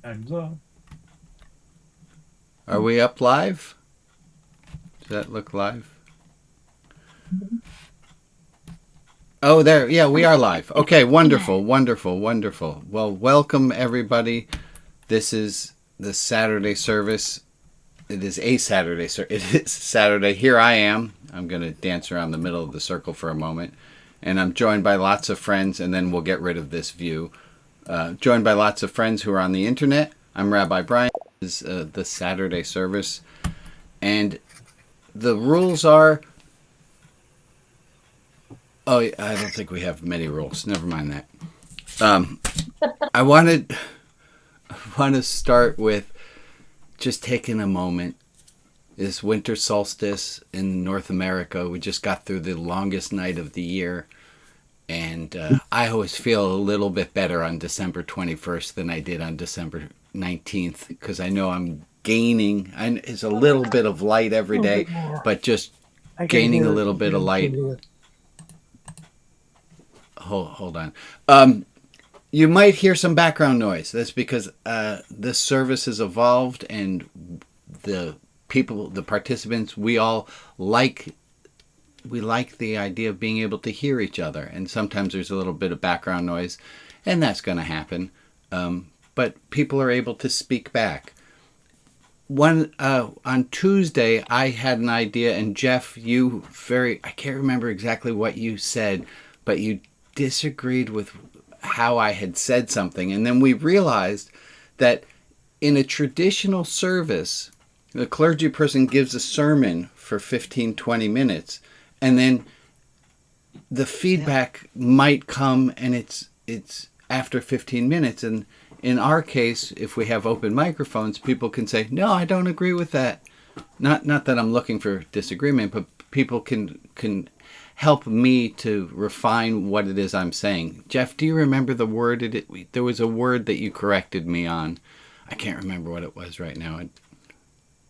Time's up. Are we up live? Does that look live? Oh, there. Yeah, we are live. Okay, wonderful, wonderful, wonderful. Well, welcome everybody. This is the Saturday service. It is a Saturday. It is Saturday. Here I am. I'm going to dance around the middle of the circle for a moment. And I'm joined by lots of friends, and then we'll get rid of this view. Joined by lots of friends who are on the internet. I'm Rabbi Brian. This is the Saturday service. And the rules are... Oh, I don't think we have many rules. Never mind that. I want to start with just taking a moment. This winter solstice in North America, we just got through the longest night of the year. And I always feel a little bit better on December 21st than I did on December 19th because I know I'm gaining. It's a little bit of light every day, but just gaining a little bit of light. Hold on. You might hear some background noise. That's because this service has evolved and the people, the participants, we like the idea of being able to hear each other. And sometimes there's a little bit of background noise, and that's going to happen. But people are able to speak back. On Tuesday, I had an idea, and Jeff, I can't remember exactly what you said, but you disagreed with how I had said something. And then we realized that in a traditional service, the clergy person gives a sermon for 15, 20 minutes, and then the feedback might come and it's after 15 minutes. And in our case, if we have open microphones, people can say, no, I don't agree with that. Not that I'm looking for disagreement, but people can help me to refine what it is I'm saying. Jeff, do you remember the word? There was a word that you corrected me on. I can't remember what it was right now.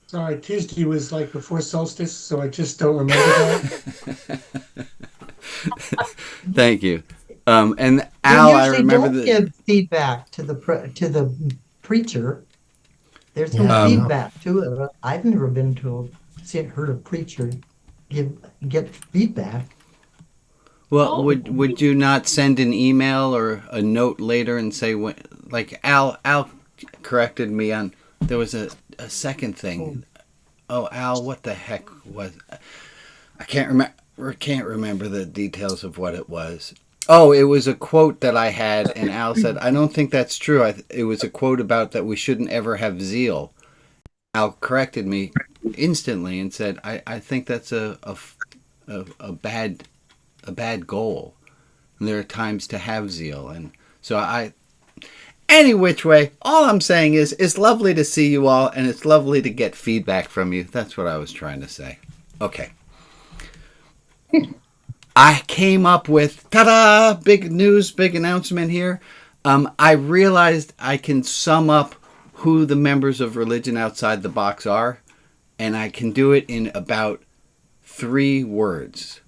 Sorry, Tuesday was like before solstice, so I just don't remember that. Thank you. And Al, I remember don't give feedback to the preacher. There's some feedback to it. I've never heard a preacher get feedback. Well, would you not send an email or a note later and say like Al corrected me on there was a second thing. Oh, Al, what the heck was? I can't remember the details of what it was. Oh, it was a quote that I had, and Al said, "I don't think that's true." It was a quote about that we shouldn't ever have zeal. Al corrected me instantly and said, "I think that's a bad goal. And there are times to have zeal." And so any which way, all I'm saying is it's lovely to see you all, and it's lovely to get feedback from you. That's what I was trying to say. Okay. I came up with, ta-da, big news, big announcement here. I realized I can sum up who the members of Religion Outside the Box are, and I can do it in about 3 words.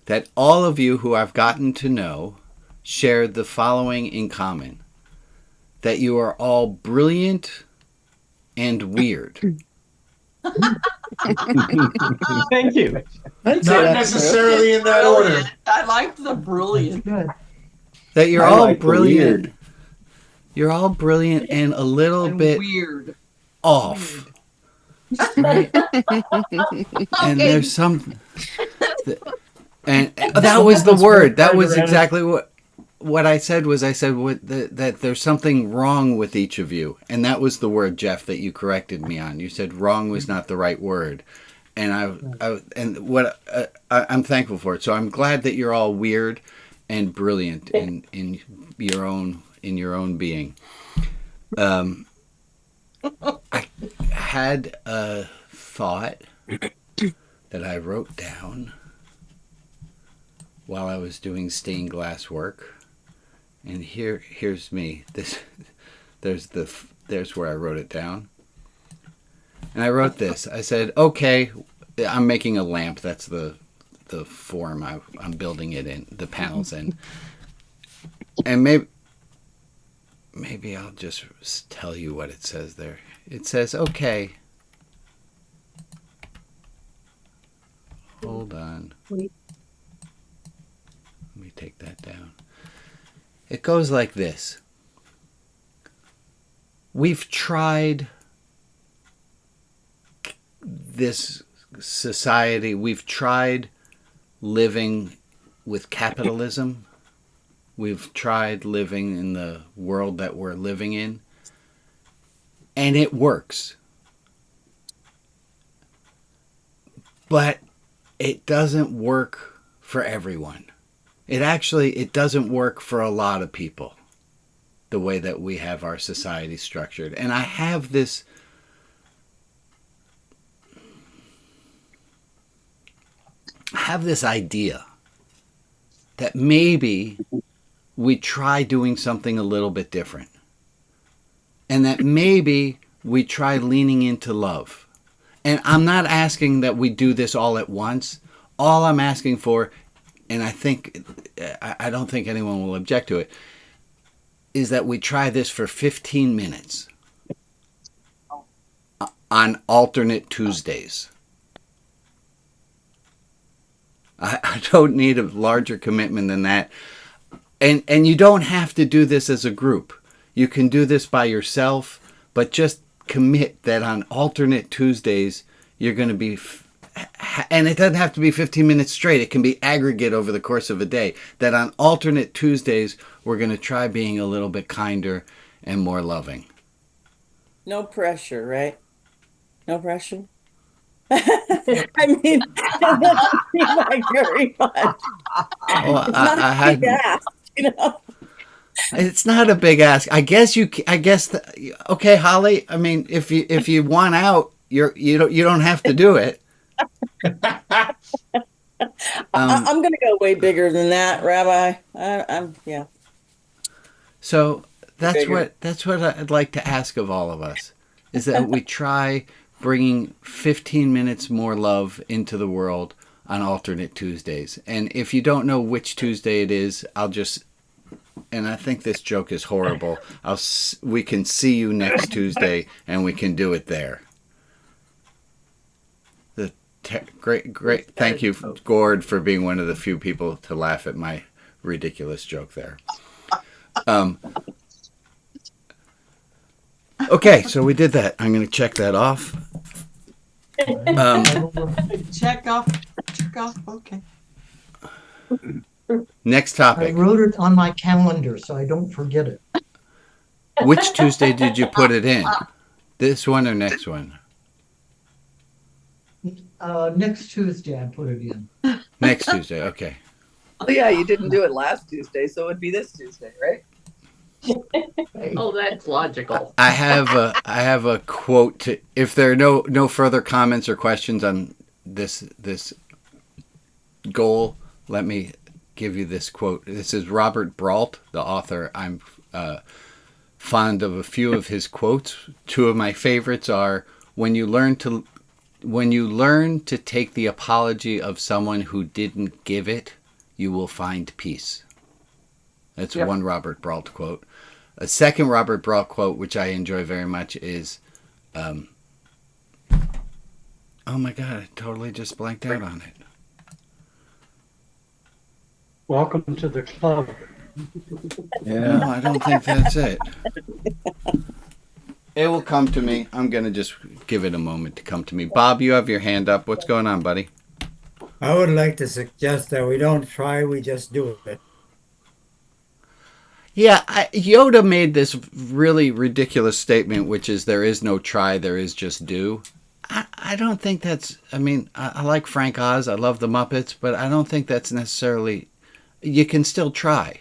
That all of you who I've gotten to know share the following in common. That you are all brilliant and weird. Thank you. Not necessarily in that order. I liked the brilliant. That you're all brilliant. You're all brilliant and a little bit weird. Off. Right? And there's some... And that was the word. That was exactly what I said. That there's something wrong with each of you, and that was the word, Jeff, that you corrected me on. You said wrong was not the right word, and I'm thankful for it. So I'm glad that you're all weird and brilliant in your own being. I had a thought that I wrote down while I was doing stained glass work, and here's me. There's where I wrote it down, and I wrote this. I said, "Okay, I'm making a lamp. That's the form I'm building it in, the panels in, and maybe I'll just tell you what it says there. It says, okay. Hold on. Wait. Let me take that down. It goes like this. We've tried this society, we've tried living with capitalism. We've tried living in the world that we're living in. And it works. But it doesn't work for everyone. It doesn't work for a lot of people, the way that we have our society structured. And I have this idea that maybe we try doing something a little bit different. And that maybe we try leaning into love. And I'm not asking that we do this all at once. All I'm asking for, and I don't think anyone will object to it, is that we try this for 15 minutes on alternate Tuesdays. I don't need a larger commitment than that. And you don't have to do this as a group. You can do this by yourself, but just commit that on alternate Tuesdays, you're going to be, and it doesn't have to be 15 minutes straight. It can be aggregate over the course of a day. That on alternate Tuesdays, we're going to try being a little bit kinder and more loving. No pressure, right? No pressure. I mean, that doesn't seem like very much. Oh, It's not I a had. big ask, you know. It's not a big ask. Okay, Holly. I mean, if you want out, you don't have to do it. I'm going to go way bigger than that, Rabbi. I'm yeah. So that's Bigger. what I'd like to ask of all of us, is that we try bringing 15 minutes more love into the world on alternate Tuesdays. And if you don't know which Tuesday it is, and I think this joke is horrible, we can see you next Tuesday and we can do it there. Great. Thank you, Gord, for being one of the few people to laugh at my ridiculous joke there. Okay, so we did that. I'm going to check that off. Check off. Okay. Next I topic. wrote it on my calendar so I don't forget it. Which Tuesday did you put it in? This one or next one? Next Tuesday I put it in. Next Tuesday, okay. Oh yeah, you didn't do it last Tuesday, so it would be this Tuesday, right? Hey, Oh, that's logical. I have a quote to, if there are no further comments or questions on this goal, let me give you this quote. This is Robert Brault, the author. I'm fond of a few of his quotes. Two of my favorites are, when you learn to take the apology of someone who didn't give it, you will find peace. That's one Robert Brault quote. A second Robert Brault quote, which I enjoy very much, is, oh my God, I totally just blanked out on it. Welcome to the club. No, I don't think that's it. It will come to me. I'm going to just give it a moment to come to me. Bob, you have your hand up. What's going on, buddy? I would like to suggest that we don't try, we just do it. Yeah, Yoda made this really ridiculous statement, which is there is no try, there is just do. I don't think that's, I mean, I like Frank Oz, I love the Muppets, but I don't think that's necessarily, you can still try.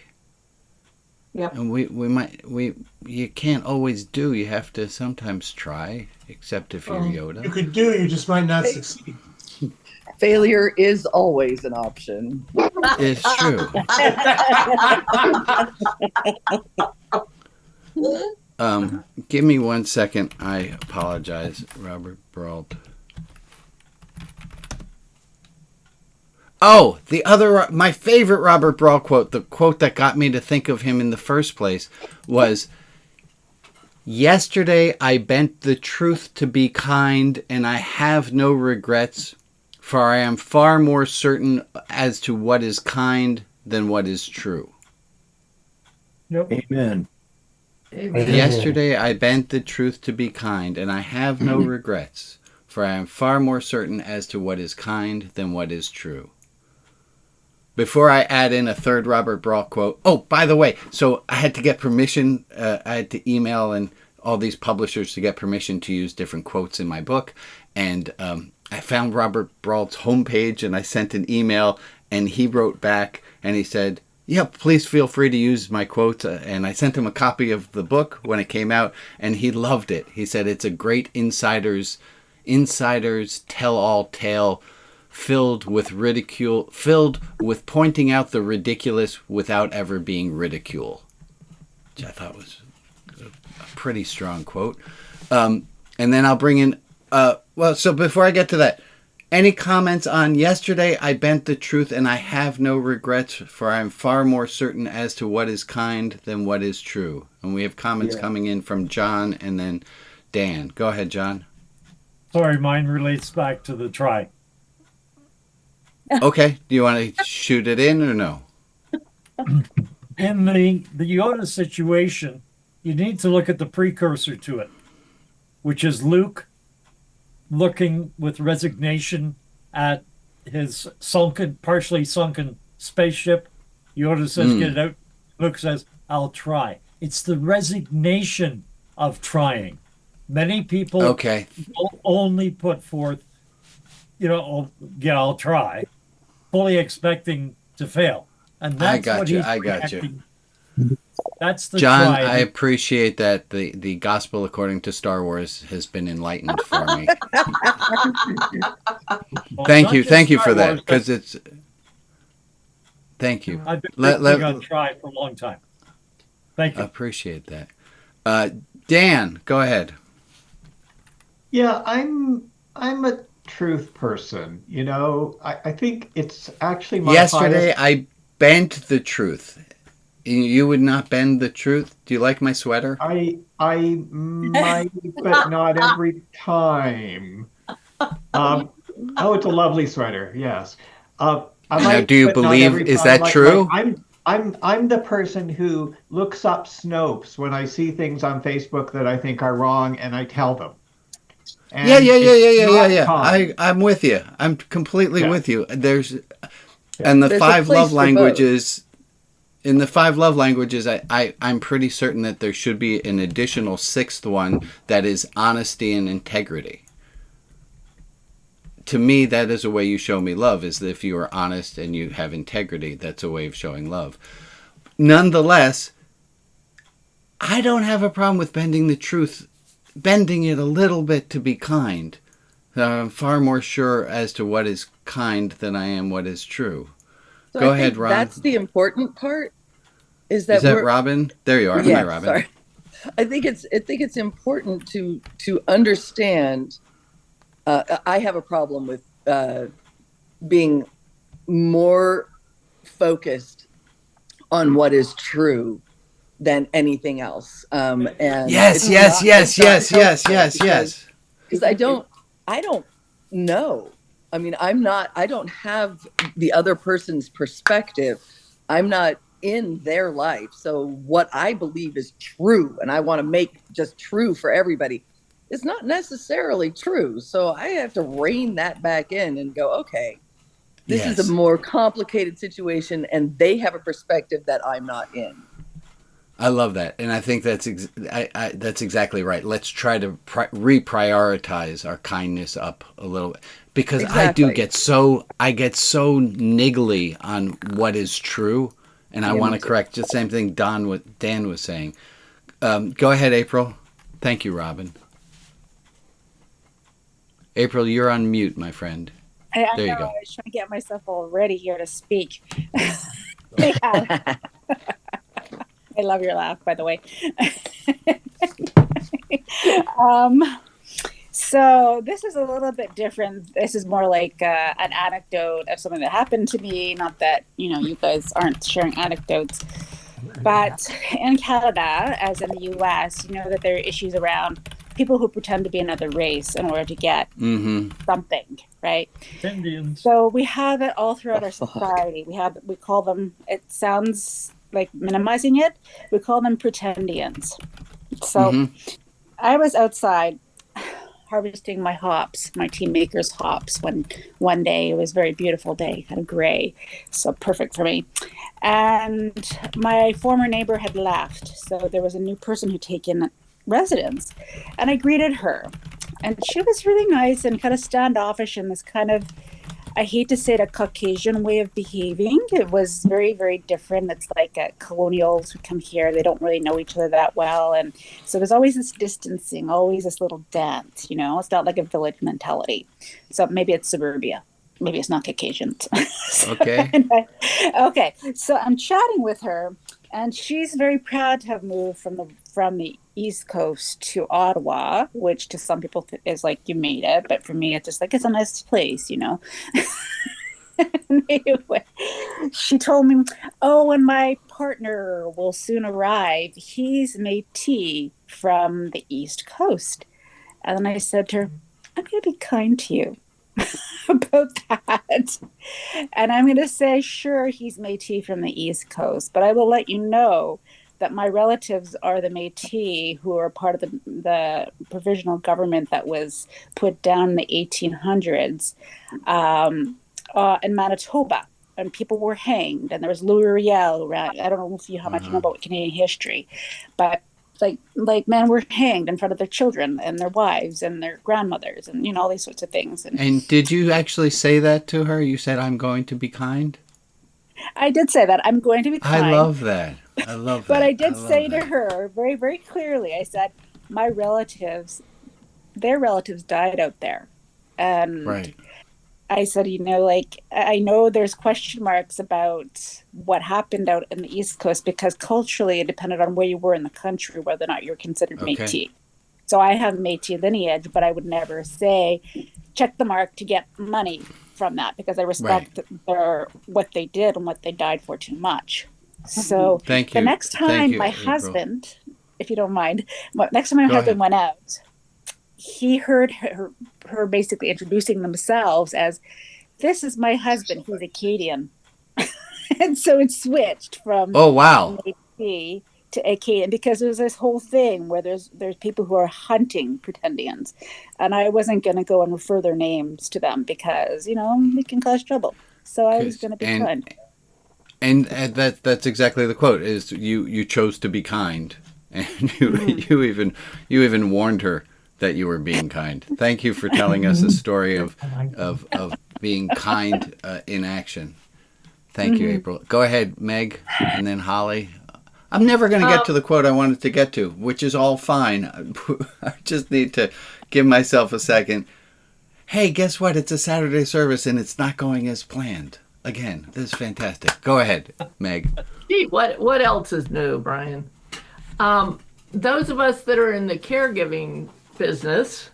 Yep. And you can't always do, you have to sometimes try, except if you're Yoda. You could do, you just might not succeed. Failure is always an option. It's true. Give me 1 second. I apologize, Robert Brault. Oh, my favorite Robert Brault quote, the quote that got me to think of him in the first place, was, Yesterday I bent the truth to be kind, and I have no regrets, for I am far more certain as to what is kind than what is true. Amen. Amen. Yesterday I bent the truth to be kind, and I have no regrets, for I am far more certain as to what is kind than what is true. Before I add in a third Robert Brault quote, oh, by the way, so I had to get permission, I had to email and all these publishers to get permission to use different quotes in my book, and I found Robert Brault's homepage, and I sent an email, and he wrote back, and he said, yeah, please feel free to use my quotes. And I sent him a copy of the book when it came out, and he loved it. He said it's a great insider's tell-all tale, filled with ridicule, filled with pointing out the ridiculous without ever being ridicule, which I thought was a pretty strong quote. And then I'll bring in, so before I get to that, any comments on yesterday I bent the truth and I have no regrets, for I am far more certain as to what is kind than what is true. And we have comments coming in from John and then Dan. Go ahead, John. Sorry, mine relates back to the try. Okay. Do you want to shoot it in or no? In the Yoda situation, you need to look at the precursor to it, which is Luke looking with resignation at his partially sunken spaceship. Yoda says, get it out. Luke says, I'll try. It's the resignation of trying. Many people only put forth, I'll try, fully expecting to fail. And that's what he's reacting. That's the John, try. I appreciate that the gospel according to Star Wars has been enlightened for me. Well, Thank you for that, Wars, because it's. Thank you. I've been big on try for a long time. Thank you. I appreciate that. Dan, go ahead. Yeah, I'm a truth person. I think it's actually my Yesterday I bent the truth. You would not bend the truth. Do you like my sweater? I might, but not every time. It's a lovely sweater. Yes. I Now, might, do you but not believe? every Is time. that true? I'm the person who looks up Snopes when I see things on Facebook that I think are wrong, and I tell them. And Yeah. I'm with you. I'm completely with you. And the five love languages. In the 5 love languages, I'm pretty certain that there should be an additional 6th one that is honesty and integrity. To me, that is a way you show me love, is that if you are honest and you have integrity, that's a way of showing love. Nonetheless, I don't have a problem with bending the truth, bending it a little bit to be kind. I'm far more sure as to what is kind than I am what is true. So Go I ahead, think Ron. that's the important part. Is that Robin? There you are. Yes, Hi, Robin. sorry. I think it's important to understand. I have a problem with being more focused on what is true than anything else. And Yes. Because I don't know. I mean, I don't have the other person's perspective. I'm not in their life. So what I believe is true, and I want to make just true for everybody, is not necessarily true. So I have to rein that back in and go, okay, this is a more complicated situation, and they have a perspective that I'm not in. I love that, and I think that's that's exactly right. Let's try to reprioritize our kindness up a little bit, because I get so niggly on what is true, and I want to correct the same thing Dan was saying. Go ahead, April. Thank you, Robin. April, you're on mute, my friend. I there know, you go. I was trying to get myself all ready here to speak. I love your laugh, by the way. So this is a little bit different. This is more like an anecdote of something that happened to me. Not that, you guys aren't sharing anecdotes. But in Canada, as in the US, you know that there are issues around people who pretend to be another race in order to get something, right? Indians. So we have it all throughout The our fuck? society. We call them, it sounds like minimizing it, we call them pretendians. So I was outside harvesting my hops, my tea maker's hops, when one day it was a very beautiful day, kind of gray, so perfect for me. And my former neighbor had left, so there was a new person who'd taken residence, and I greeted her, and she was really nice and kind of standoffish in this kind of, I hate to say it, a Caucasian way of behaving. It was very, very different. It's like colonials who come here, they don't really know each other that well. And so there's always this distancing, always this little dance, you know, it's not like a village mentality. So maybe it's suburbia. Maybe it's not Caucasians. Okay. Okay. So I'm chatting with her, and she's very proud to have moved from the East Coast to Ottawa, which to some people is like you made it, but for me it's just like it's a nice place, you know. Anyway, she told me, "Oh, and my partner will soon arrive. He's Métis from the East Coast." And then I said to her, "I'm going to be kind to you about that. And I'm going to say, sure, he's Métis from the East Coast, but I will let you know that my relatives are the Métis who are part of the provisional government that was put down in the 1800s in Manitoba. And people were hanged, and there was Louis Riel around. I don't know if you how much you know about Canadian history, but like men were hanged in front of their children and their wives and their grandmothers, and you know all these sorts of things. And did you actually say that to her? You said, "I'm going to be kind"? I did say that I'm going to be kind. I love that. I love that. But I did say to her very, very clearly, I said, my relatives, their relatives died out there. And Right. I said, you know, like, I know there's question marks about what happened out in the East Coast because culturally it depended on where you were in the country, whether or not you're considered Okay. Métis. So I have Métis lineage, but I would never say, check the mark to get money from that because I respect what they did and what they died for too much. So Thank the you. next Thank time you, my April. husband, if you don't mind, next time my Go husband ahead. went out, he heard her basically introducing themselves as, this is my husband, he's Acadian. And so it switched from Oh, wow. Métis to Acadian because there's this whole thing where there's people who are hunting pretendians. And I wasn't going to go and refer their names to them because, you know, it can cause trouble. So I was going to be kind. And that's exactly the quote is you chose to be kind. And you even warned her that you were being kind. Thank you for telling us a story of being kind in action. Thank you, April. Go ahead, Meg, and then Holly. I'm never going to get to the quote I wanted to get to, which is all fine. I just need to give myself a second. Hey, guess what? It's a Saturday service, and it's not going as planned. Again, this is fantastic. Go ahead, Meg. Gee, what else is new, Brian? Those of us that are in the caregiving business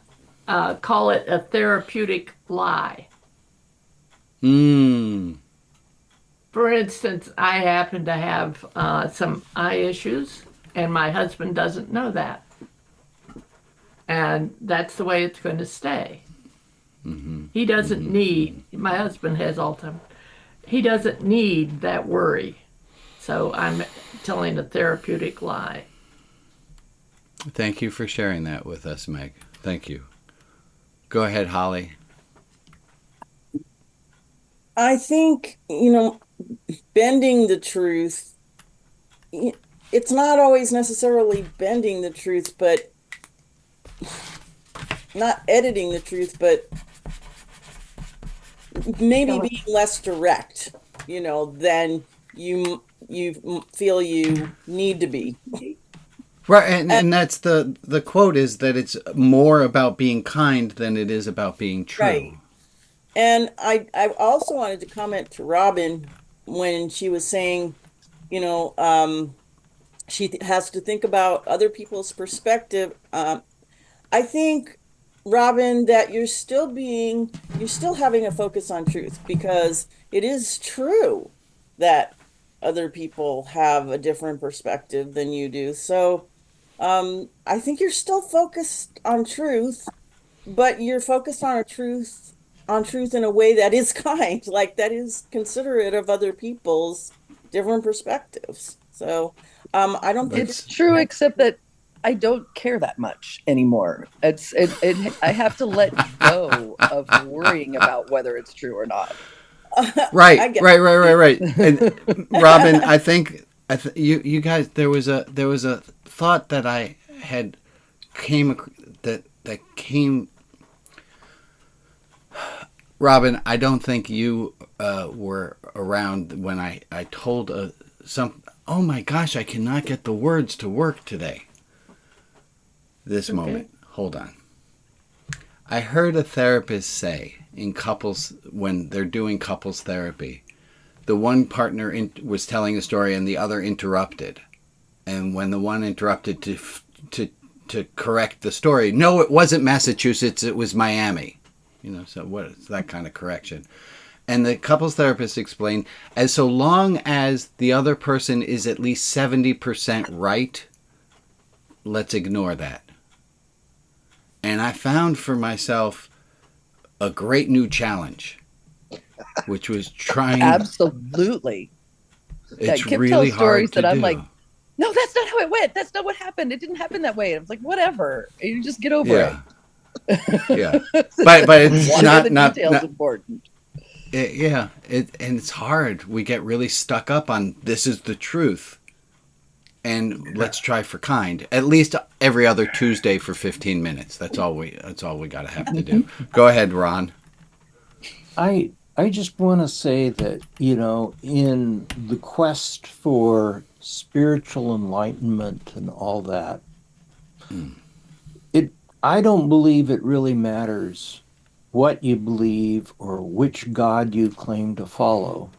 call it a therapeutic lie. For instance, I happen to have some eye issues, and my husband doesn't know that. And that's the way it's going to stay. He doesn't need, my husband has Alzheimer's, he doesn't need that worry. So I'm telling a therapeutic lie. Thank you for sharing that with us, Meg. Thank you. Go ahead, Holly. I think, you know, bending the truth, it's not always necessarily bending the truth, but not editing the truth, but maybe being less direct, you know, than you feel you need to be. Right, and that's the quote is that it's more about being kind than it is about being true. Right. And I also wanted to comment to Robin when she was saying, you know, she has to think about other people's perspective. I think, Robin, that you're still having a focus on truth because it is true that other people have a different perspective than you do. So, I think you're still focused on truth, but you're focused on truth in a way that is kind, like that is considerate of other people's different perspectives. So, I don't think It's true, except that I don't care that much anymore. I have to let go of worrying about whether it's true or not. Right, I get right. And Robin, I think you guys, there was a thought that I had that came. Robin, I don't think you were around when I told some. Oh my gosh, I cannot get the words to work today. This moment. Hold on. I heard a therapist say in couples, when they're doing couples therapy, the one partner was telling a story and the other interrupted. And when the one interrupted to correct the story, no, it wasn't Massachusetts, it was Miami. So what is that kind of correction? And the couples therapist explained, as so long as the other person is at least 70% right, let's ignore that. And I found for myself a great new challenge, which was trying. Absolutely. It's Kip really tells stories hard to that I'm do. like, no, that's not how it went. That's not what happened. It didn't happen that way. And I was like, whatever. You just get over it. Yeah, but it's not details important. And it's hard. We get really stuck up on this is the truth, and let's try for kind. At least every other Tuesday for 15 minutes. That's all we gotta have to do. Go ahead, Ron. I just want to say that, in the quest for spiritual enlightenment and all that, I don't believe it really matters what you believe or which God you claim to follow.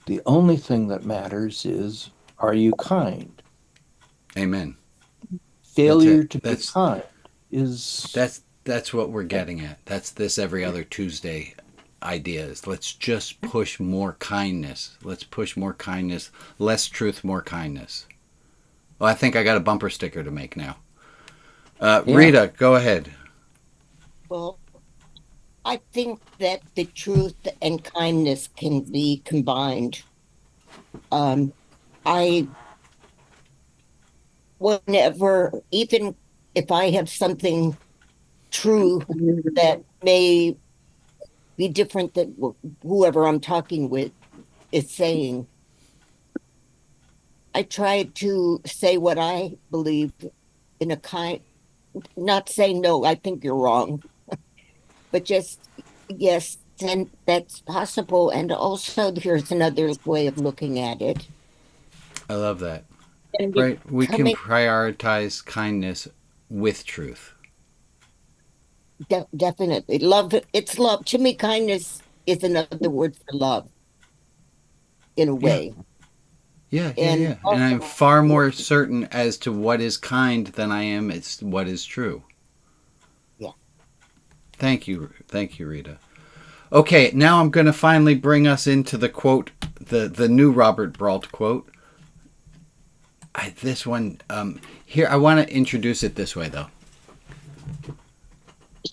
The only thing that matters is, are you kind? Amen. Failure to be kind is... That's what we're getting at. That's this every other Tuesday idea is let's just push more kindness. Let's push more kindness. Less truth, more kindness. Well, I think I got a bumper sticker to make now. Rita, go ahead. Well, I think that the truth and kindness can be combined. Whenever, even if I have something true that may be different than whoever I'm talking with is saying, I try to say what I believe in a kind, not saying, no, I think you're wrong, but just, yes, and that's possible. And also, here's another way of looking at it. I love that. Right. We can prioritize kindness with truth. Definitely. Love, it's love. To me, kindness is another word for love, in a way. Yeah. And I'm far more certain as to what is kind than I am as what is true. Yeah. Thank you, Rita. Okay, now I'm going to finally bring us into the quote, the new Robert Brault quote. This one, here, I want to introduce it this way, though.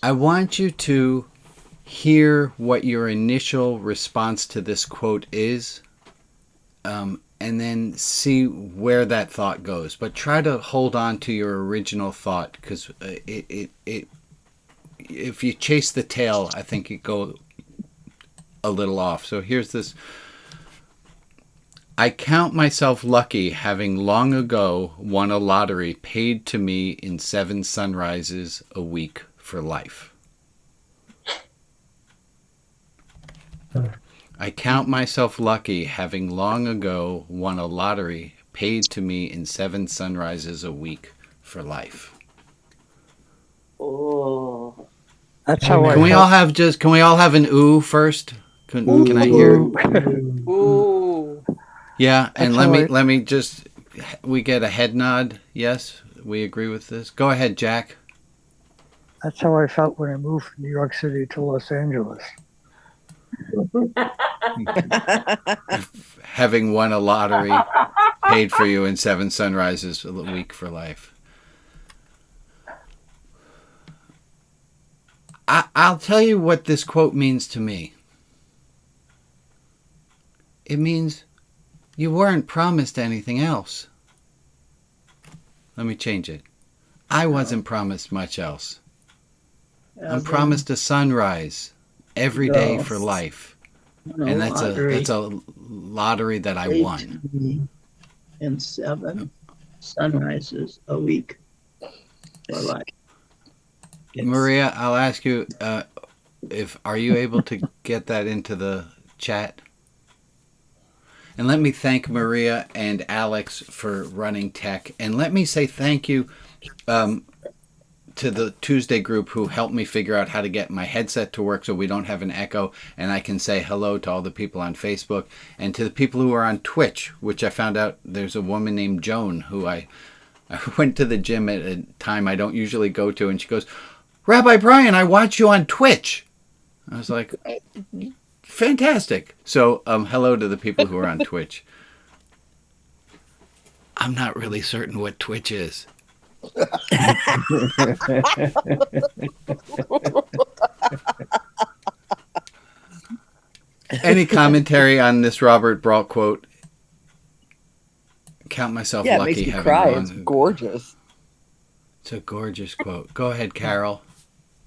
I want you to hear what your initial response to this quote is, and then see where that thought goes. But try to hold on to your original thought, because if you chase the tail, I think it goes a little off. So here's this. I count myself lucky having long ago won a lottery paid to me in 7 sunrises a week for life. I count myself lucky having long ago won a lottery paid to me in 7 sunrises a week for life. Oh, that's how Can we all have an ooh first? Can I hear? Ooh. Yeah, and let me just, we get a head nod. Yes, we agree with this. Go ahead, Jack. That's how I felt when I moved from New York City to Los Angeles. having won a lottery paid for you in 7 sunrises a week for life. I'll tell you what this quote means to me. It means you weren't promised anything else. Let me change it. I wasn't promised much else. I'm promised a sunrise every day for life. And that's a lottery that I won. And 7 sunrises a week for life. Maria, I'll ask you, are you able to get that into the chat? And let me thank Maria and Alex for running tech. And let me say thank you to the Tuesday group who helped me figure out how to get my headset to work so we don't have an echo and I can say hello to all the people on Facebook, and to the people who are on Twitch, which I found out there's a woman named Joan who I went to the gym at a time I don't usually go to, and she goes, Rabbi Brian, I watch you on Twitch. I was like, fantastic. So hello to the people who are on Twitch. I'm not really certain what Twitch is. Any commentary on this Robert Brault quote? Count myself lucky. It makes me having cry. wrong. It's gorgeous. It's a gorgeous quote. Go ahead, Carol.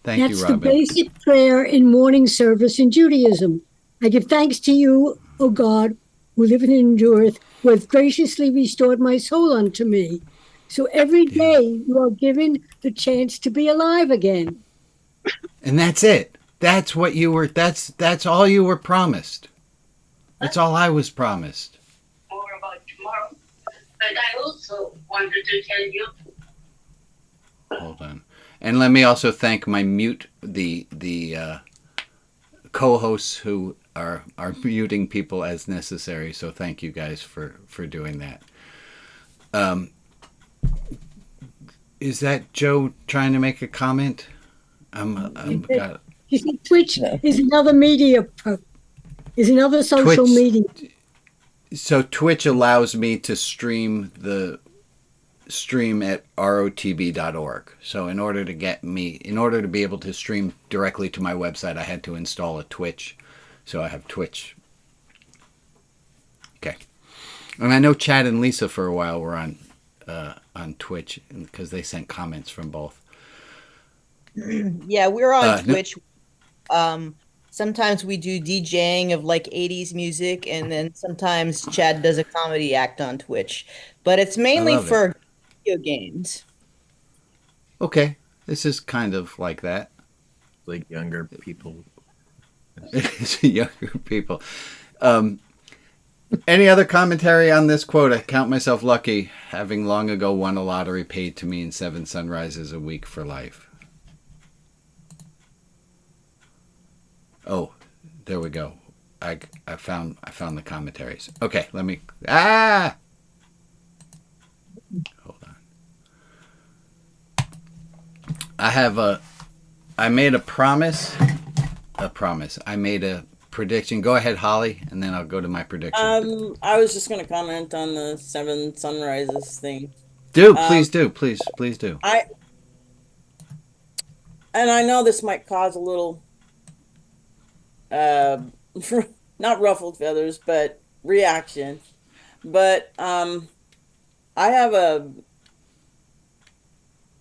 Thank That's you, Robin. the basic prayer in morning service in Judaism. I give thanks to you, O God, who liveth and endureth, who hath graciously restored my soul unto me. So every day you are given the chance to be alive again. And that's it. That's what you were, that's all you were promised. That's all I was promised. More about tomorrow. But I also wanted to tell you. Hold on. And let me also thank my the co-hosts who are muting people as necessary. So thank you guys for doing that. Is that Joe trying to make a comment? You see, Twitch is another media, is another social media. So Twitch allows me to stream at rotb.org. So in order to be able to stream directly to my website, I had to install a Twitch. So I have Twitch. Okay. And I know Chad and Lisa for a while were on Twitch because they sent comments from both. Yeah, we're on Twitch. Sometimes we do DJing of like 80s music, and then sometimes Chad does a comedy act on Twitch. But it's mainly for video games. Okay. This is kind of like that. Like younger people. It's younger people. Any other commentary on this quote? I count myself lucky, having long ago won a lottery paid to me in 7 sunrises a week for life. Oh, there we go. I found the commentaries. Okay, let me. Hold on. I made a promise. I made a prediction. Go ahead, Holly, and then I'll go to my prediction. I was just going to comment on the 7 sunrises thing. Please do. Please do. And I know this might cause a little, not ruffled feathers, but reaction. But I have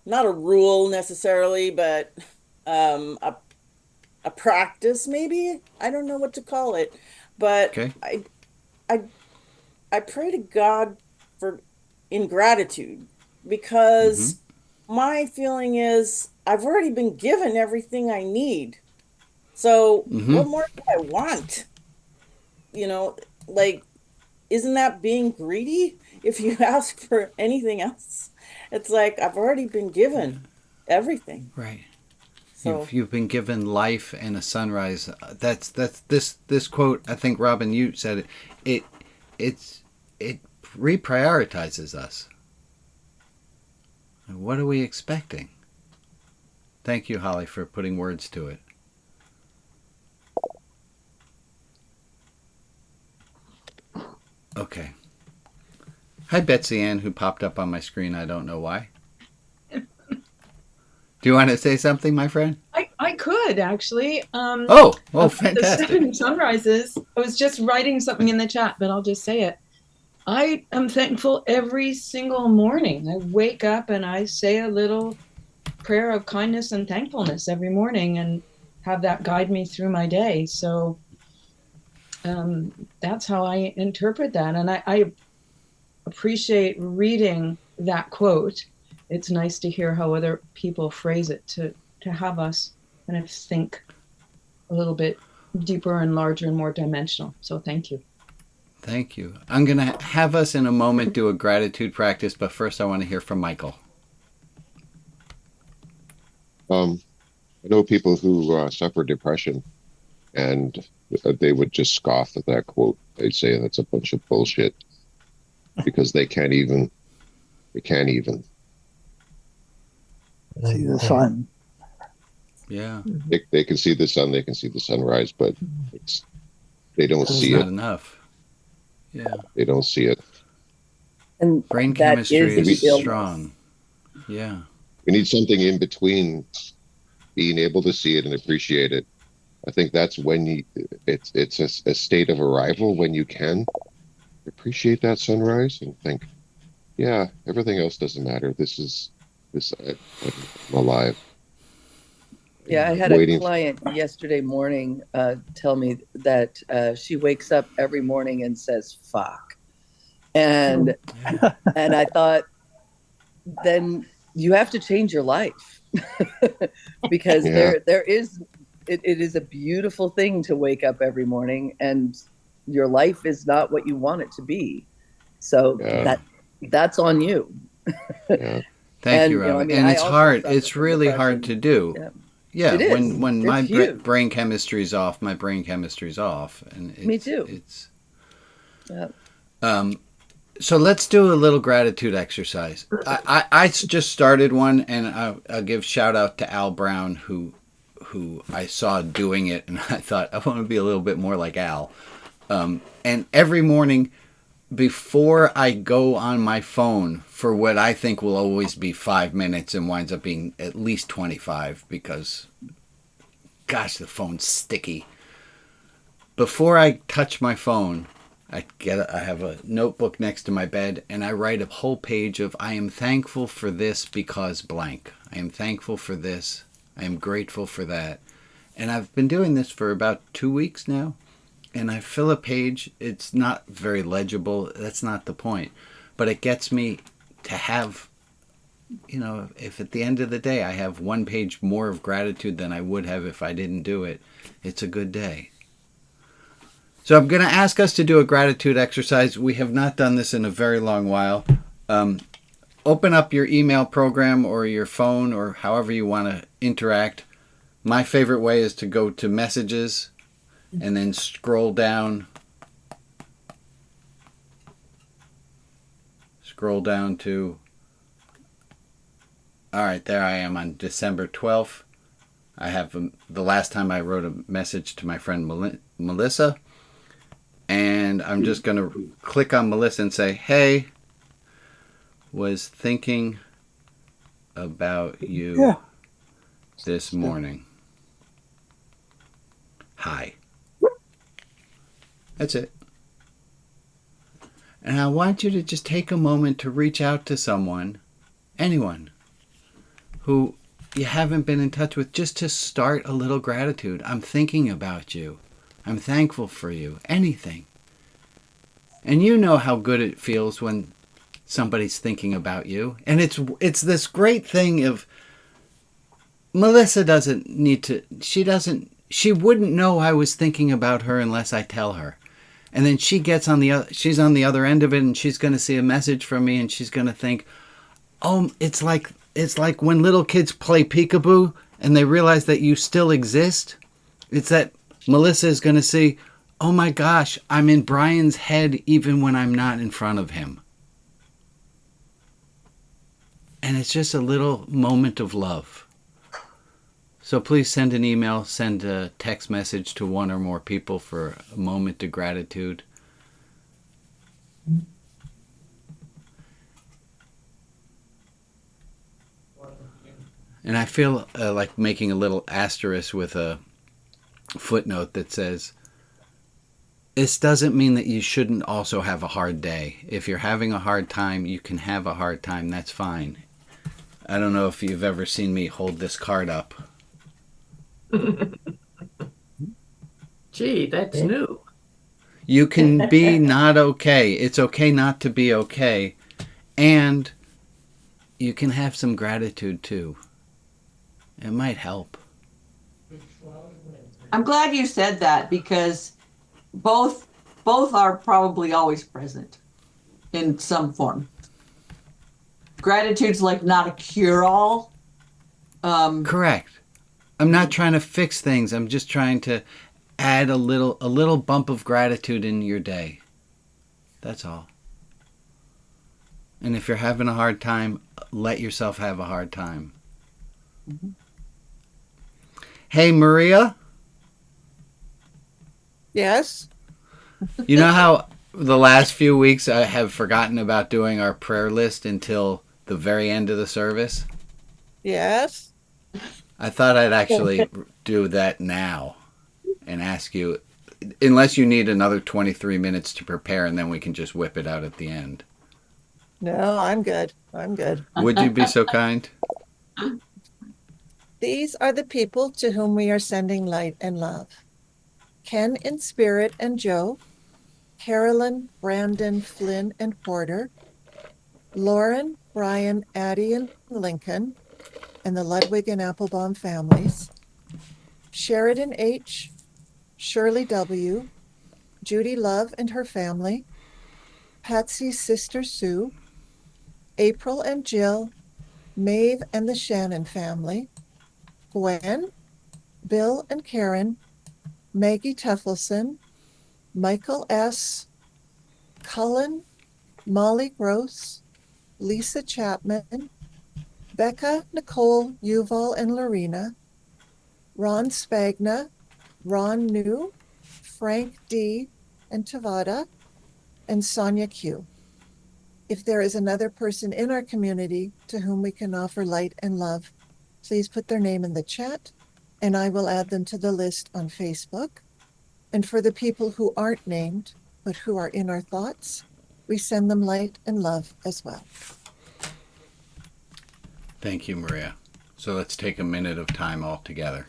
not a rule necessarily, but a practice maybe. I don't know what to call it, but okay. I pray to God in gratitude, because my feeling is I've already been given everything I need. So what more do I want? Like, isn't that being greedy if you ask for anything else? It's like I've already been given everything. Right. So you've been given life and a sunrise. That's this quote. I think Robin, you said it. It reprioritizes us. What are we expecting? Thank you, Holly, for putting words to it. Hi, Betsy Ann, who popped up on my screen. I don't know why. Do you want to say something, my friend? I could actually. Fantastic. The 7 sunrises. I was just writing something in the chat, but I'll just say it. I am thankful every single morning. I wake up and I say a little prayer of kindness and thankfulness every morning and have that guide me through my day. So that's how I interpret that. And I appreciate reading that quote. It's nice to hear how other people phrase it, to have us kind of think a little bit deeper and larger and more dimensional. So thank you. Thank you. I'm going to have us in a moment do a gratitude practice, but first I want to hear from Michael. I know people who suffer depression, and they would just scoff at that quote. They'd say that's a bunch of bullshit because they can't even. See the sun. Yeah. They can see the sun, they can see the sunrise, but they don't see it. It's not enough. Yeah. They don't see it. And brain chemistry is strong. Yeah. We need something in between being able to see it and appreciate it. I think that's when it's a state of arrival when you can appreciate that sunrise and think, yeah, everything else doesn't matter. I'm alive. Yeah, I had a client yesterday morning tell me that she wakes up every morning and says "fuck," and I thought, then you have to change your life because there is it is a beautiful thing to wake up every morning, and your life is not what you want it to be. So that's on you. Thank you, Robin. And it's hard. It's really hard to do. Yeah, when my brain chemistry is off, my brain chemistry is off. And me too. It's so let's do a little gratitude exercise. I just started one, and I'll give shout out to Al Brown, who I saw doing it, and I thought I want to be a little bit more like Al. And every morning, before I go on my phone for what I think will always be 5 minutes and winds up being at least 25 because, gosh, the phone's sticky. Before I touch my phone, I have a notebook next to my bed and I write a whole page of I am thankful for this because blank. I am thankful for this. I am grateful for that. And I've been doing this for about 2 weeks now. And I fill a page. It's not very legible. That's not the point. But it gets me to have, if at the end of the day I have 1 page more of gratitude than I would have if I didn't do it, it's a good day. So I'm going to ask us to do a gratitude exercise. We have not done this in a very long while. Open up your email program or your phone or however you want to interact. My favorite way is to go to messages and then scroll down to, all right, there I am on December 12th. I have the last time I wrote a message to my friend Melissa, and I'm just going to click on Melissa and say, hey, was thinking about you this morning. Hi. That's it. And I want you to just take a moment to reach out to someone, anyone, who you haven't been in touch with, just to start a little gratitude. I'm thinking about you. I'm thankful for you. Anything. And you know how good it feels when somebody's thinking about you. And it's this great thing of Melissa doesn't need to, she wouldn't know I was thinking about her unless I tell her. And then she's on the other end of it, and she's going to see a message from me, and she's going to think, oh, it's like when little kids play peekaboo and they realize that you still exist. It's that Melissa is going to see, oh my gosh, I'm in Brian's head even when I'm not in front of him. And it's just a little moment of love. So please send an email, send a text message to 1 or more people for a moment of gratitude. And I feel like making a little asterisk with a footnote that says, this doesn't mean that you shouldn't also have a hard day. If you're having a hard time, you can have a hard time. That's fine. I don't know if you've ever seen me hold this card up. Gee, that's new. You can be not okay. It's okay not to be okay. And you can have some gratitude too. It might help. I'm glad you said that, because both are probably always present in some form. Gratitude's like not a cure-all. Correct. I'm not trying to fix things. I'm just trying to add a little bump of gratitude in your day. That's all. And if you're having a hard time, let yourself have a hard time. Mm-hmm. Hey, Maria. Yes. You know how the last few weeks I have forgotten about doing our prayer list until the very end of the service? Yes. I thought I'd actually do that now and ask you, unless you need another 23 minutes to prepare, and then we can just whip it out at the end. No, I'm good. I'm good. Would you be so kind? These are the people to whom we are sending light and love. Ken in Spirit and Joe, Carolyn, Brandon, Flynn, and Porter, Lauren, Brian, Addie, and Lincoln, and the Ludwig and Applebaum families, Sheridan H., Shirley W., Judy Love and her family, Patsy's sister Sue, April and Jill, Maeve and the Shannon family, Gwen, Bill and Karen, Maggie Teffelson, Michael S., Cullen, Molly Gross, Lisa Chapman, Becca, Nicole, Yuval, and Lorena, Ron Spagna, Ron New, Frank D., and Tavada, and Sonia Q. If there is another person in our community to whom we can offer light and love, please put their name in the chat, and I will add them to the list on Facebook. And for the people who aren't named, but who are in our thoughts, we send them light and love as well. Thank you, Maria. So let's take a minute of time all together.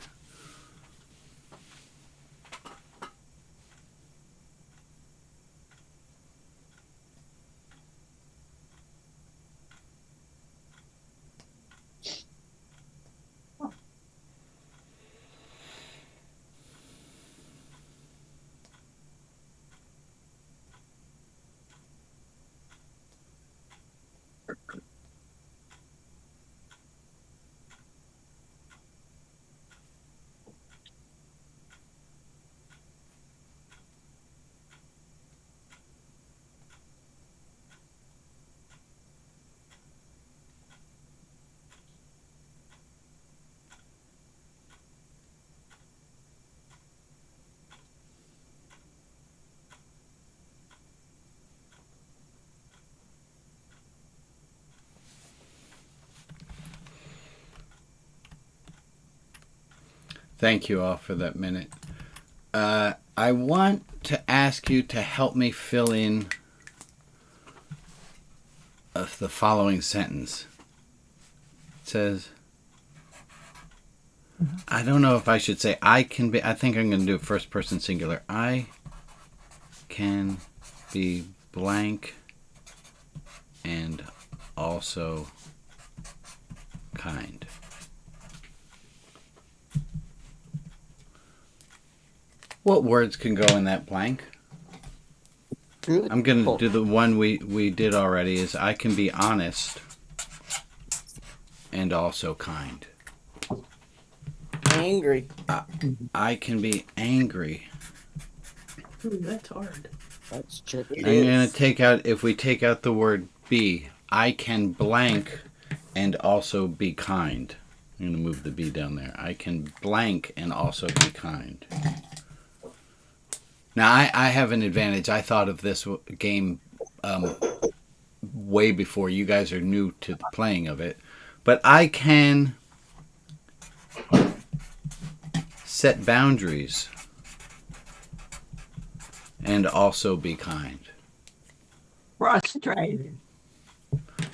Thank you all for that minute. I want to ask you to help me fill in the following sentence. It says, I don't know if I should say I can be, I think I'm going to do first person singular. I can be blank and also kind. What words can go in that blank? I'm going to do the one we did already, is I can be honest and also kind. Angry. I can be angry. Ooh, that's hard. That's tricky. I'm going to take out, if we take out the word be, I can blank and also be kind. I'm going to move the B down there. I can blank and also be kind. Now, I have an advantage. I thought of this game way before. You guys are new to the playing of it. But I can set boundaries and also be kind. Frustrated.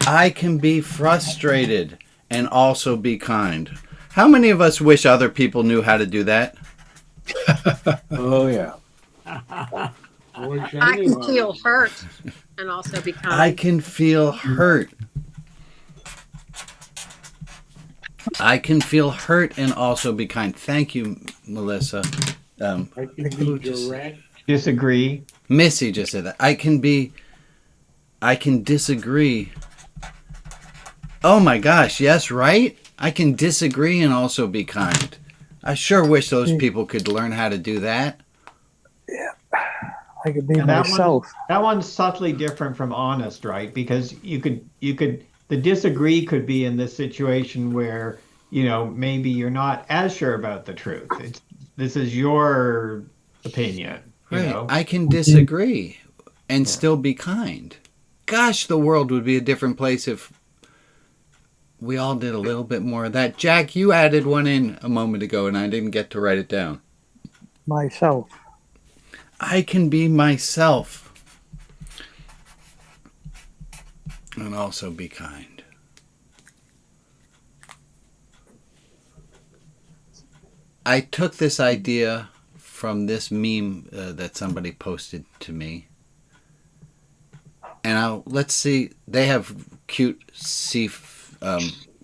I can be frustrated and also be kind. How many of us wish other people knew how to do that? Oh, yeah. I can feel hurt and also be kind. I can feel hurt. I can feel hurt and also be kind. Thank you, Melissa. I can be direct. Disagree. Missy just said that. I can disagree. Oh my gosh, yes, right? I can disagree and also be kind. I sure wish those people could learn how to do that. I could be And myself. that one's subtly different from honest, right? Because you could the disagree could be in this situation where, maybe you're not as sure about the truth. This is your opinion. Right. I can disagree and still be kind. Gosh, the world would be a different place if we all did a little bit more of that. Jack, you added one in a moment ago and I didn't get to write it down. Myself. I can be myself and also be kind. I took this idea from this meme that somebody posted to me. And let's see, they have cute sea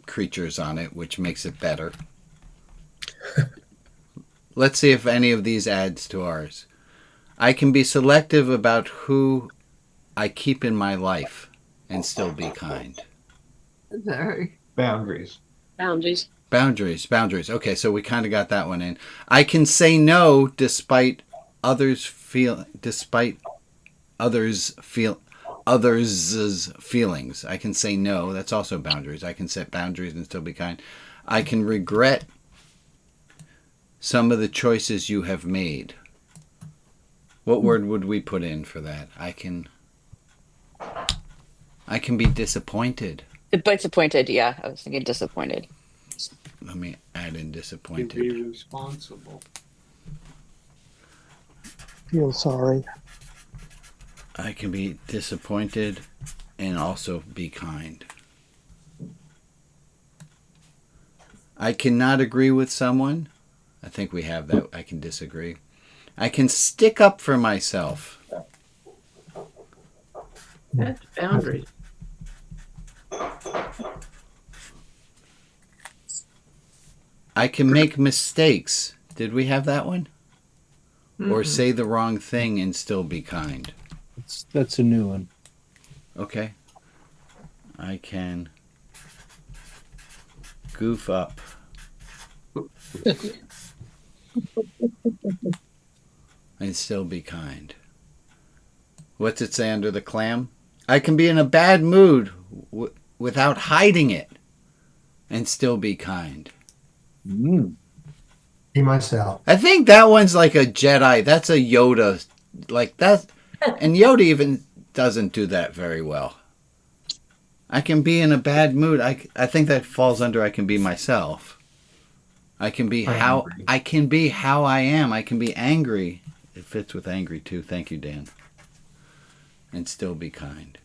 creatures on it, which makes it better. Let's see if any of these adds to ours. I can be selective about who I keep in my life and still be kind. Very. Boundaries. Boundaries. Okay, so we kind of got that one in. I can say no despite others' feelings. I can say no. That's also boundaries. I can set boundaries and still be kind. I can regret some of the choices you have made. What word would we put in for that? I can be disappointed. Disappointed, yeah. I was thinking disappointed. Let me add in disappointed. Be responsible. Feel sorry. I can be disappointed and also be kind. I cannot agree with someone. I think we have that. I can disagree. I can stick up for myself. That's boundaries. I can make mistakes. Did we have that one? Or say the wrong thing and still be kind. That's a new one. Okay. I can goof up. And still be kind. What's it say under the clam? I can be in a bad mood without hiding it and still be kind. Be myself. I think that one's like a Jedi. That's a Yoda. Like that. And Yoda even doesn't do that very well. I can be in a bad mood. I think that falls under I can be myself. I can be how I am. I can be angry. It fits with angry too. Thank you, Dan. And still be kind.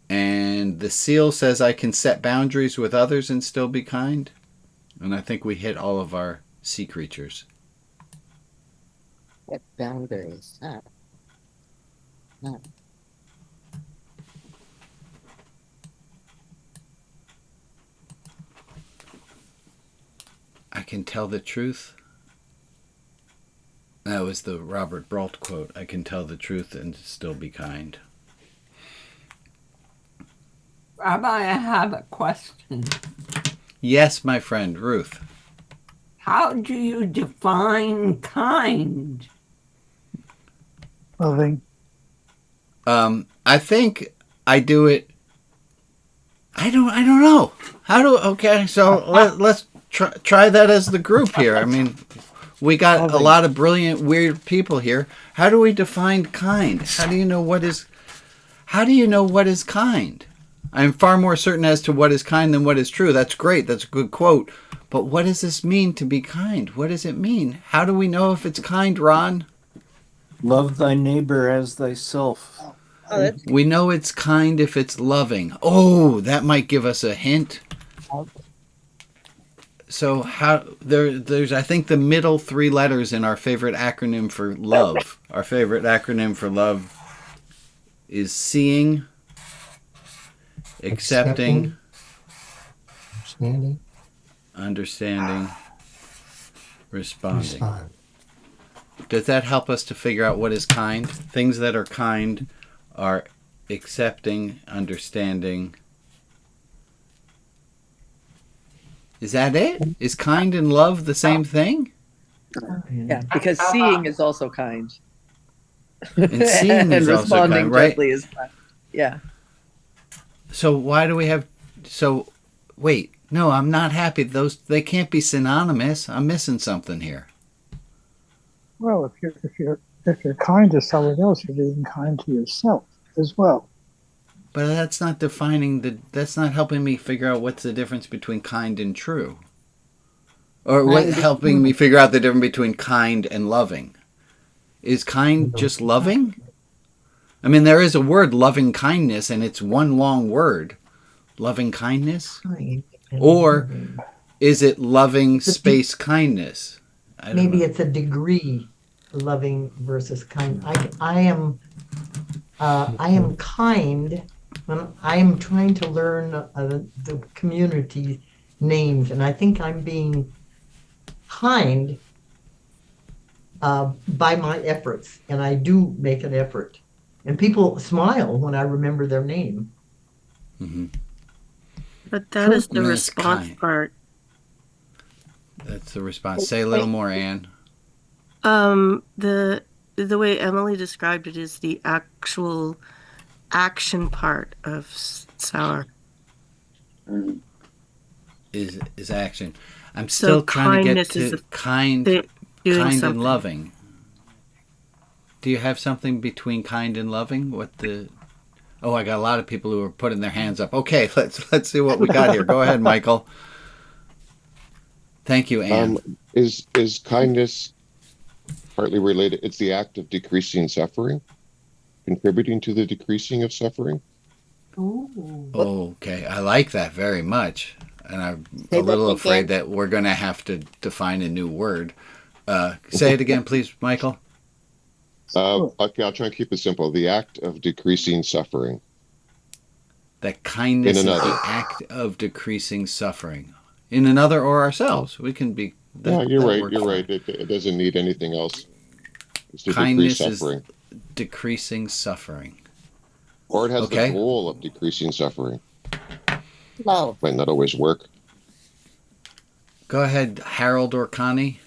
And the seal says I can set boundaries with others and still be kind. And I think we hit all of our sea creatures. Set boundaries. I can tell the truth. That was the Robert Brault quote. I can tell the truth and still be kind. Rabbi, I have a question. Yes, my friend, Ruth. How do you define kind? Loving. I think I do it. I don't know. Okay, so let's try that as the group here. I mean, we got a lot of brilliant, weird people here. How do we define kind? How do you know what is kind? I'm far more certain as to what is kind than what is true. That's great. That's a good quote. But what does this mean to be kind? What does it mean? How do we know if it's kind, Ron? Love thy neighbor as thyself. We know it's kind if it's loving. Oh, that might give us a hint. So there's I think the middle 3 letters in our favorite acronym for love. Our favorite acronym for love is seeing, accepting, understanding, responding. Does that help us to figure out what is kind? Things that are kind are accepting, understanding. Is that it? Is kind and love the same thing? Yeah, because seeing is also kind. And seeing is also responding kind, right? gently is kind. Yeah. So why do we have... So, wait. No, I'm not happy. They can't be synonymous. I'm missing something here. Well, if you're kind to someone else, you're being kind to yourself as well. But that's not that's not helping me figure out what's the difference between kind and true. Or what helping me figure out the difference between kind and loving. Is kind just loving? I mean, there is a word, loving kindness, and it's one long word. Loving kindness? Or is it loving space kindness? Maybe it's a degree, loving versus kind. I am kind when I am trying to learn the community names, and I think I'm being kind by my efforts, and I do make an effort, and people smile when I remember their name. Mm-hmm. But that is the response part. That's the response. Say a little more, Anne. The way Emily described it is the actual action part of sour. Is action. I'm still trying to get to kind and loving. Do you have something between kind and loving? Oh, I got a lot of people who are putting their hands up. Okay, let's see what we got here. Go ahead, Michael. Thank you, Anne. Is kindness partly related? It's the act of decreasing suffering, contributing to the decreasing of suffering. Okay, I like that very much, and I'm a little afraid that we're going to have to define a new word. Say it again, please, Michael. Okay, I'll try and keep it simple. The act of decreasing suffering. That kindness is the act of decreasing suffering. In another or ourselves. We can be... You're right. It doesn't need anything else. It's to kindness decrease suffering. Is decreasing suffering. Or it has the goal of decreasing suffering. Love. Might not always work. Go ahead, Harold or Connie.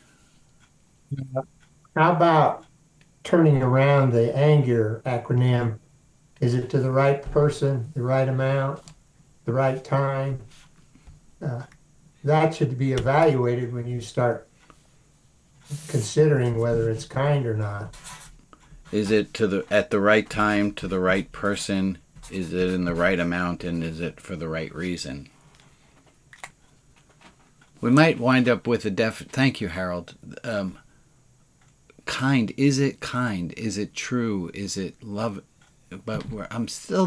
How about turning around the anger acronym? Is it to the right person, the right amount, the right time? That should be evaluated when you start considering whether it's kind or not. Is it at the right time, to the right person? Is it in the right amount, and is it for the right reason? We might wind up with thank you, Harold. Kind. Is it kind? Is it true? Is it love? But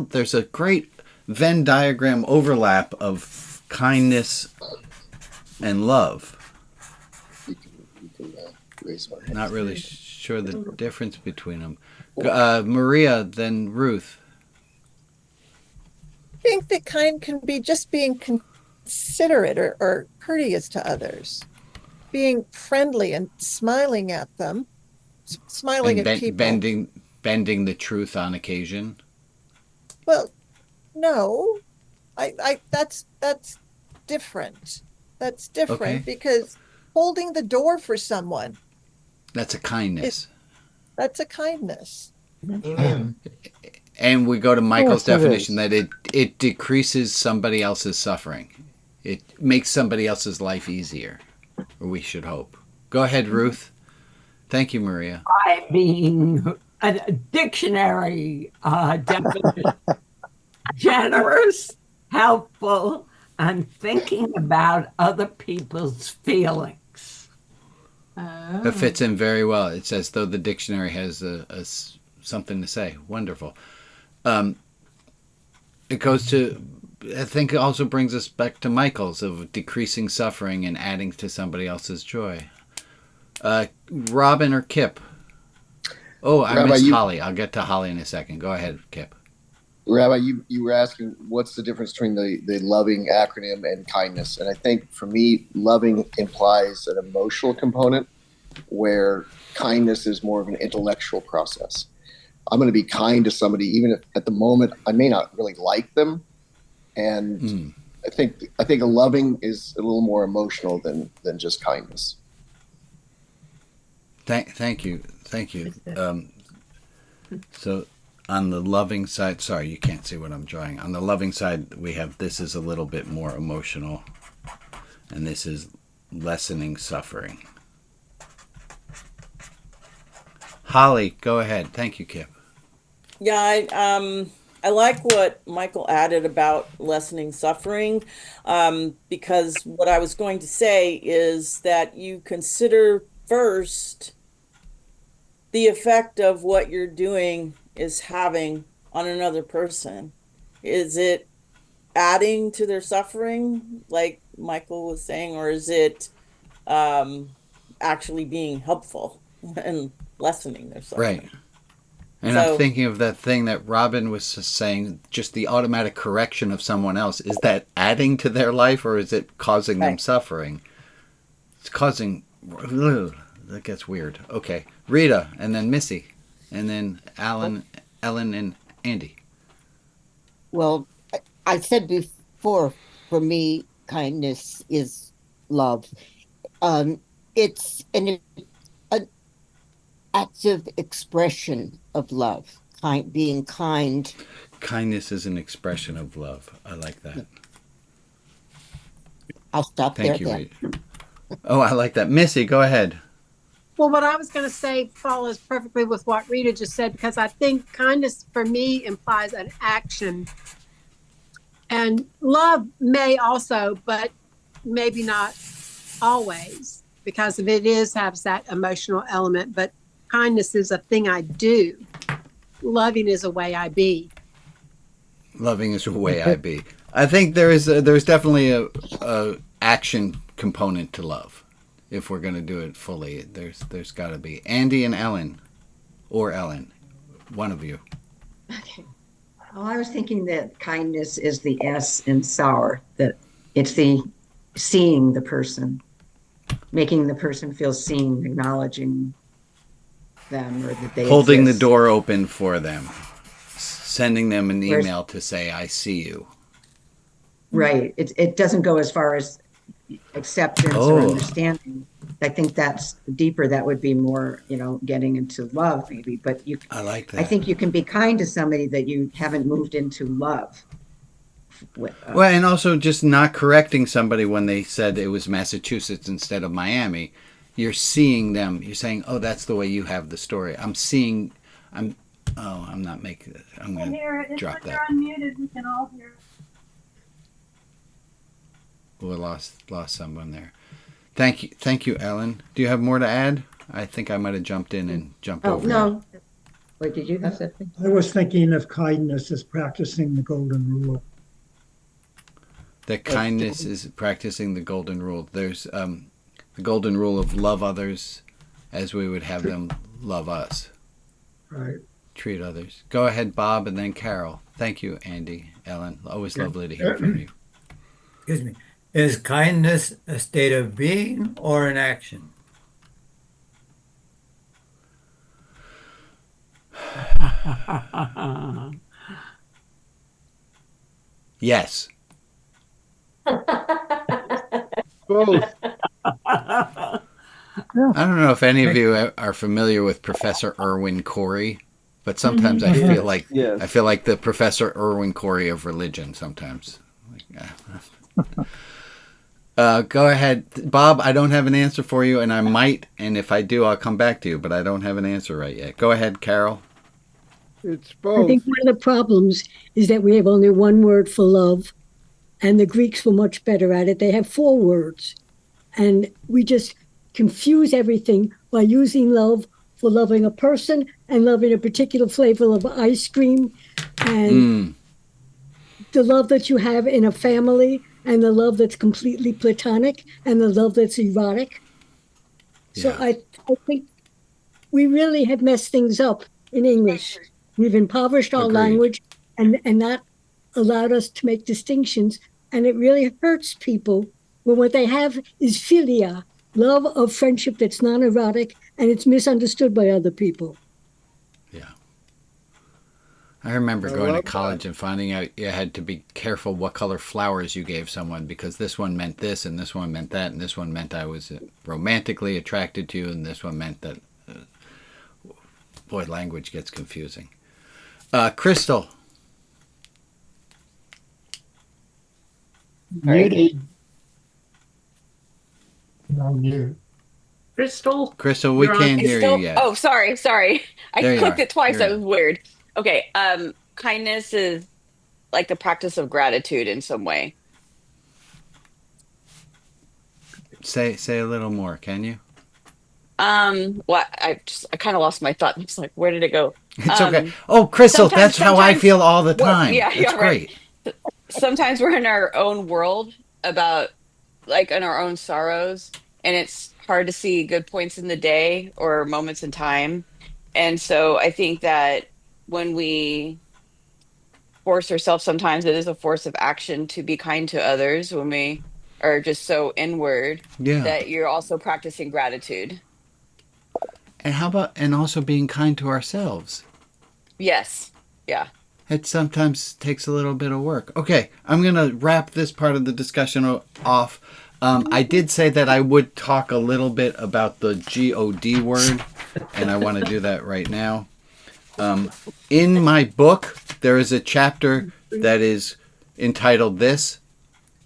there's a great Venn diagram overlap of kindness and love. Not really sure the difference between them. Maria, then Ruth. I think that kind can be just being considerate or courteous to others, being friendly and smiling at them, smiling at people. Bending the truth on occasion. Well, no, I that's different. That's different because holding the door for someone. That's a kindness. That's a kindness. Amen. And we go to Michael's definition that it decreases somebody else's suffering. It makes somebody else's life easier, or we should hope. Go ahead, Ruth. Thank you, Maria. I mean, a dictionary definition. Generous, helpful, I'm thinking about other people's feelings. It fits in very well. It's as though the dictionary has something to say. Wonderful. It goes to, I think it also brings us back to Michael's of decreasing suffering and adding to somebody else's joy. Robin or Kip? Oh, I missed Holly. I'll get to Holly in a second. Go ahead, Kip. Rabbi, you were asking what's the difference between the loving acronym and kindness. And I think for me, loving implies an emotional component where kindness is more of an intellectual process. I'm going to be kind to somebody, even if at the moment I may not really like them. And I think a loving is a little more emotional than just kindness. Thank you. So on the loving side, sorry, you can't see what I'm drawing. On the loving side, we have this is a little bit more emotional, and this is lessening suffering. Holly, go ahead. Thank you, Kip. Yeah, I like what Michael added about lessening suffering, because what I was going to say is that you consider first the effect of what you're doing is having on another person. Is it adding to their suffering, like Michael was saying, or is it actually being helpful and lessening their suffering? Right. And I'm thinking of that thing that Robin was saying, just the automatic correction of someone else. Is that adding to their life or is it causing them suffering? It's causing... Ugh, that gets weird. Okay. Rita, and then Missy, and then Ellen, and Andy. Well, I said before, for me, kindness is love. It's an active expression of love, being kind. Kindness is an expression of love. I like that. I'll stop Thank there. you, Rita. Oh, I like that. Missy, go ahead. Well, what I was going to say follows perfectly with what Rita just said, because I think kindness for me implies an action. And love may also, but maybe not always, because if it has that emotional element. But kindness is a thing I do. Loving is a way I be. Loving is a way I be. I think there's definitely a action component to love. If we're going to do it fully, there's got to be. Andy and Ellen, or Ellen, one of you. Okay. Well, I was thinking that kindness is the S in sour, that it's the seeing the person, making the person feel seen, acknowledging them, or that they holding exist. the door open for them, sending them an email to say, I see you. Right. It doesn't go as far as acceptance or understanding. I think that's deeper. That would be more, getting into love maybe, but I like that. I think you can be kind to somebody that you haven't moved into love with. Well, and also just not correcting somebody when they said it was Massachusetts instead of Miami. You're seeing them. You're saying, oh, that's the way you have the story. I'm not making it. I'm going to drop that. You're unmuted. We can all hear. We lost someone there. Thank you, Ellen. Do you have more to add? I think I might have jumped in and jumped over. No. Wait, did you have something? I was thinking of kindness as practicing the golden rule. That kindness is practicing the golden rule. There's the golden rule of love others as we would have them love us. Right. Treat others. Go ahead, Bob, and then Carol. Thank you, Andy, Ellen. Always lovely to hear from you. Excuse me. Is kindness a state of being or an action? Yes. Both. I don't know if any of you are familiar with Professor Irwin Corey, but sometimes I feel like I feel like the Professor Irwin Corey of religion sometimes. Go ahead, Bob. I don't have an answer for you, and I might, and if I do, I'll come back to you, but I don't have an answer right yet. Go ahead, Carol. It's both. I think one of the problems is that we have only one word for love, and the Greeks were much better at it. They have 4 words. And we just confuse everything by using love for loving a person and loving a particular flavor of ice cream and the love that you have in a family and the love that's completely platonic and the love that's erotic. So I think we really have messed things up in English. We've impoverished our language and not allowed us to make distinctions. And it really hurts people when what they have is philia, love of friendship that's non-erotic, and it's misunderstood by other people. Yeah. I remember going to college and finding out you had to be careful what color flowers you gave someone because this one meant this and this one meant that and this one meant I was romantically attracted to you and this one meant that... boy, language gets confusing. Crystal. Muted. On mute. Crystal, we can't hear you yet. Oh, sorry. I clicked it twice. That was weird. Okay. Kindness is like the practice of gratitude in some way. Say a little more, can you? Well, I kind of lost my thought. It's like, where did it go? It's okay. Oh, Crystal, that's how I feel all the time. Yeah, it's great. Right. Sometimes we're in our own world about like in our own sorrows, and it's hard to see good points in the day or moments in time. And so I think that when we force ourselves, sometimes it is a force of action to be kind to others when we are just so inward that you're also practicing gratitude. And how about, and also being kind to ourselves? Yes. Yeah. It sometimes takes a little bit of work. Okay, I'm going to wrap this part of the discussion off. I did say that I would talk a little bit about the God word, and I want to do that right now. In my book, there is a chapter that is entitled this,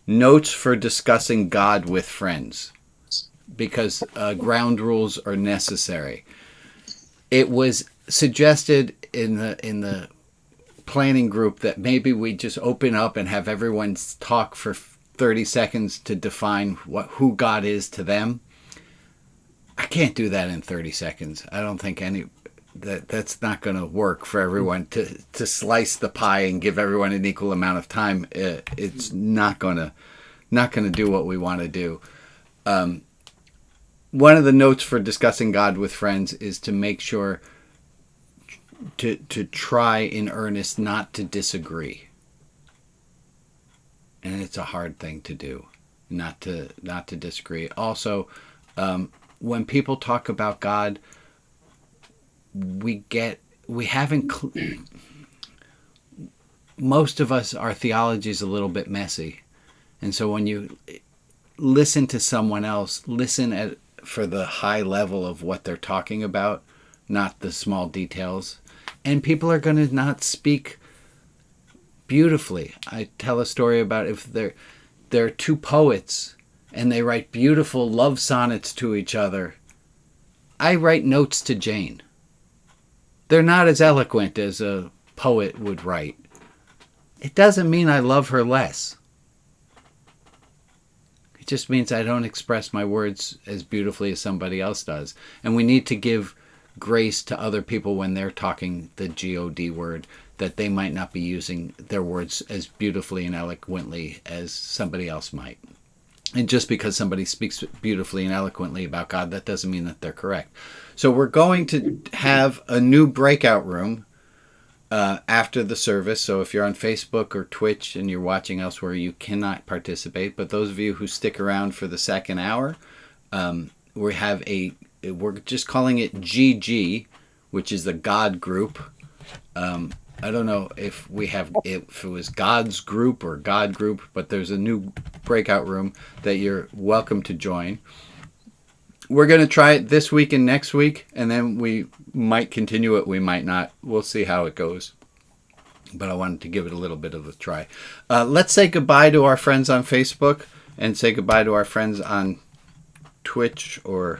Notes for Discussing God with Friends, because ground rules are necessary. It was suggested in the planning group that maybe we just open up and have everyone talk for 30 seconds to define who God is to them. I can't do that in 30 seconds. I don't think that's not going to work for everyone to slice the pie and give everyone an equal amount of time. It's not going to do what we want to do. One of the notes for discussing God with friends is to make sure to try in earnest not to disagree. And it's a hard thing to do, not to disagree. Also, when people talk about God, most of us, our theology is a little bit messy. And so when you listen to someone else, listen for the high level of what they're talking about, not the small details. And people are going to not speak beautifully. I tell a story about if there are 2 poets and they write beautiful love sonnets to each other. I write notes to Jane. They're not as eloquent as a poet would write. It doesn't mean I love her less. It just means I don't express my words as beautifully as somebody else does. And we need to give grace to other people when they're talking the God word, that they might not be using their words as beautifully and eloquently as somebody else might. And just because somebody speaks beautifully and eloquently about God, that doesn't mean that they're correct. So we're going to have a new breakout room after the service. So if you're on Facebook or Twitch and you're watching elsewhere, you cannot participate. But those of you who stick around for the second hour, we're just calling it GG, which is the God group. I don't know if it was God's group or God group, but there's a new breakout room that you're welcome to join. We're going to try it this week and next week, and then we might continue it. We might not. We'll see how it goes. But I wanted to give it a little bit of a try. Let's say goodbye to our friends on Facebook and say goodbye to our friends on Twitch or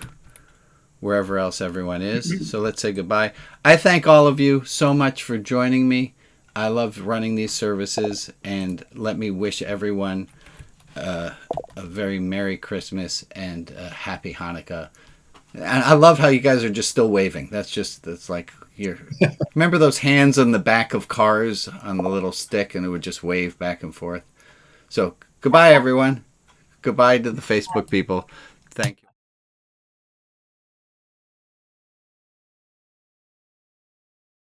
wherever else everyone is. So let's say goodbye. I thank all of you so much for joining me. I love running these services, and let me wish everyone a very Merry Christmas and a Happy Hanukkah. And I love how you guys are just still waving. That's like you're. Remember those hands on the back of cars on the little stick, and it would just wave back and forth. So goodbye, everyone. Goodbye to the Facebook people. Thank you.